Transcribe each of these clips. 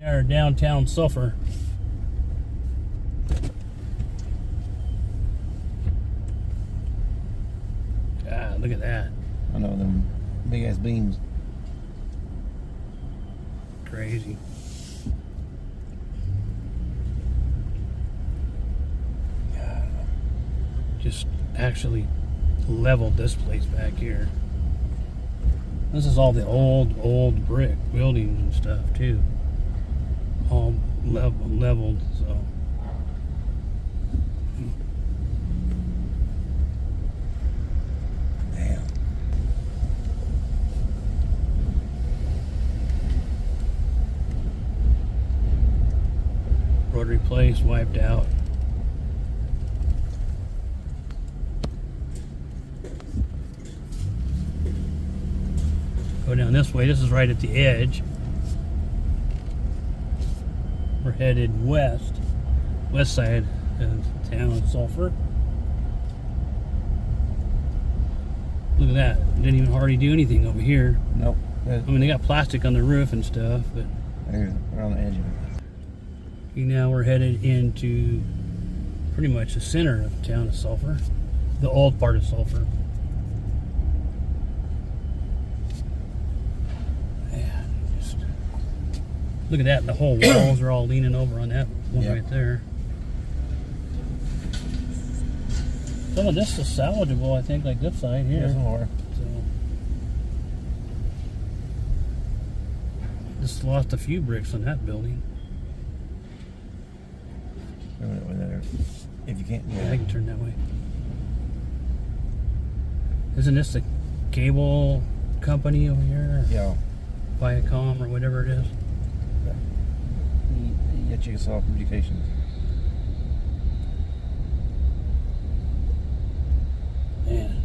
Our downtown Sulphur. God, look at that. I know them big ass beams. Crazy. Just actually leveled this place back here. This is all the old brick buildings and stuff too. All leveled, so. Damn. Rotary Place wiped out. Go down this way. This is right at the edge. We're headed west side of town, Sulphur. Look at that. Didn't even hardly do anything over here. Nope. I mean, they got plastic on the roof and stuff, but There's around the edge of it. now we're headed into pretty much the center of town of Sulphur, the old part of Sulphur. Look at that, the whole walls are all leaning over on that one right there. Some of this is salvageable, I think, like this side here. There's more. So, just lost a few bricks on that building. If you can't, Yeah, I can turn that way. Isn't this the cable company over here? Yeah. Viacom or whatever it is? Yeah, Chickasaw Communications. Man.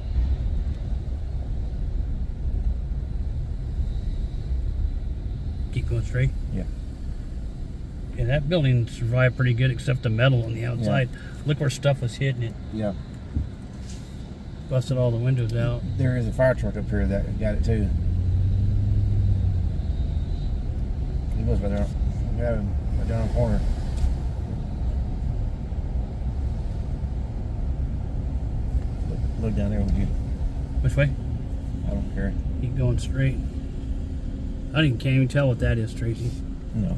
Keep going straight? Yeah. Yeah, that building survived pretty good except the metal on the outside. Yeah. Look where stuff was hitting it. Yeah. Busted all the windows out. There is a fire truck up here that got it too. He was right there. Got him right down the corner. Look down there with you. Which way? I don't care. Keep going straight. Can't even tell what that is, Tracy. No.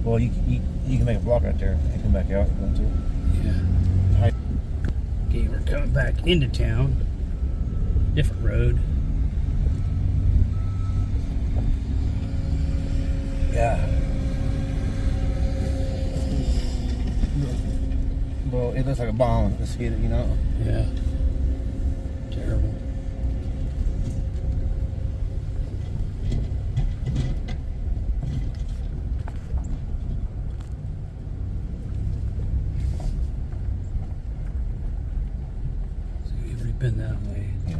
Well, you can make a block right there and come back out if you want to. Yeah. Okay, we're coming back into town. Different road. Yeah. Well, it looks like a bomb. Just hit it, you know? Yeah. Terrible. So we've already been that way. Yeah.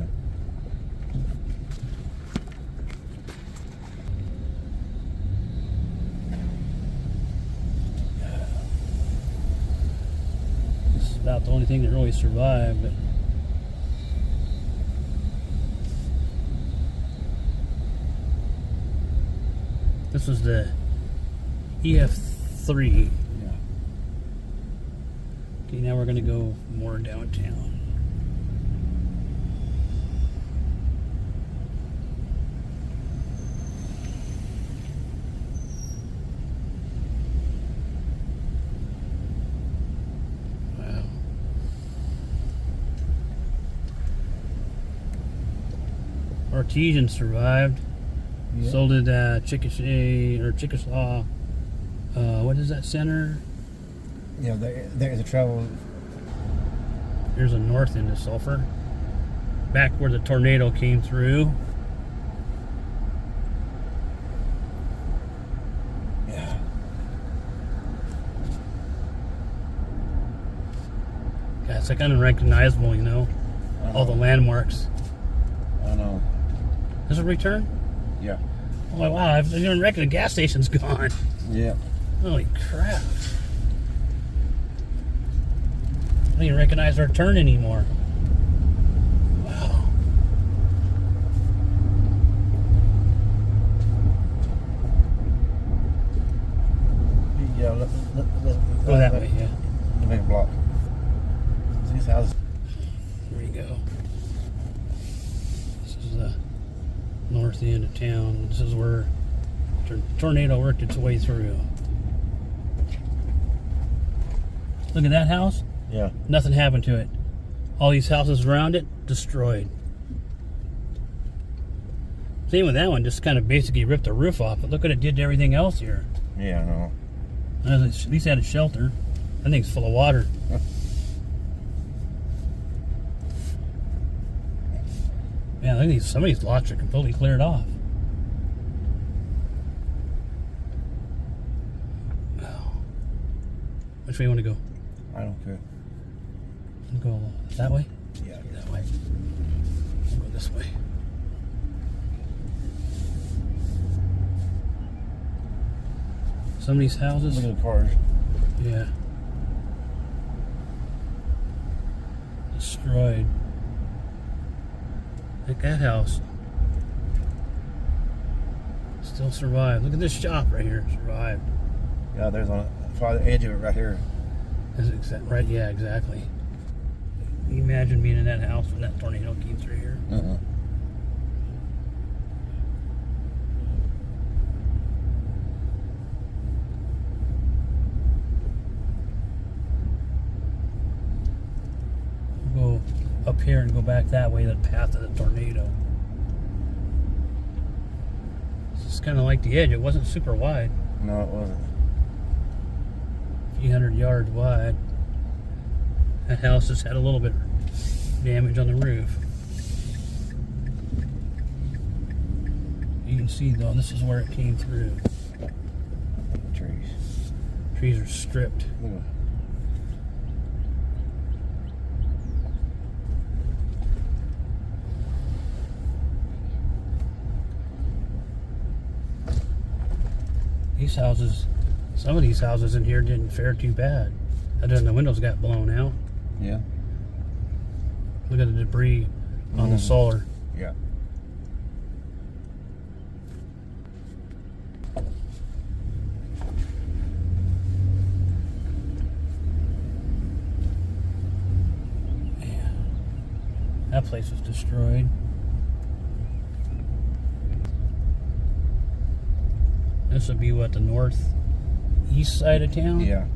About the only thing that really survived, but this was the EF3. Yeah. Okay, now we're gonna go more downtown. Artesian survived. Yeah. Sold it at Chickasaw. What is that center? Yeah, there's a travel. There's a north end of Sulphur. Back where the tornado came through. Yeah. Yeah, it's like unrecognizable, you know? All the landmarks. I know. Does it return? Yeah. Oh, wow, I didn't even reckon the gas station's gone. Yeah. Holy crap. I don't even recognize our turn anymore. Wow. Go that way, yeah. The big block. These houses. There you go. This is the north end of town. This is where the tornado worked its way through. Look at that house. Yeah. Nothing happened to it. All these houses around it, destroyed. Same with that one, just kind of basically ripped the roof off. But look what it did to everything else here. Yeah, I know. At least it had a shelter. That thing's full of water. Man, look at these. Some of these lots are completely cleared off. Which way you want to go? I don't care. Go that way? Yeah. That way. I'll go this way. Some of these houses. Look at the cars. Yeah. Destroyed. Like that house. Still survived. Look at this shop right here. Survived. Yeah, there's on the farther edge of it right here. Is it right? Yeah, exactly. Can you imagine being in that house when that tornado came through here? Uh-uh. Go up here and go back that way, the path of the tornado. It's just kind of like the edge. It wasn't super wide. No, it wasn't. A few hundred yards wide. That house just had a little bit of damage on the roof. You can see though, this is where it came through. Trees. Trees are stripped. Look at These houses, some of these houses in here didn't fare too bad. Other than the windows got blown out. Yeah. Look at the debris on the solar. Yeah. Man, that place was destroyed. This would be what, the northeast side of town? Yeah.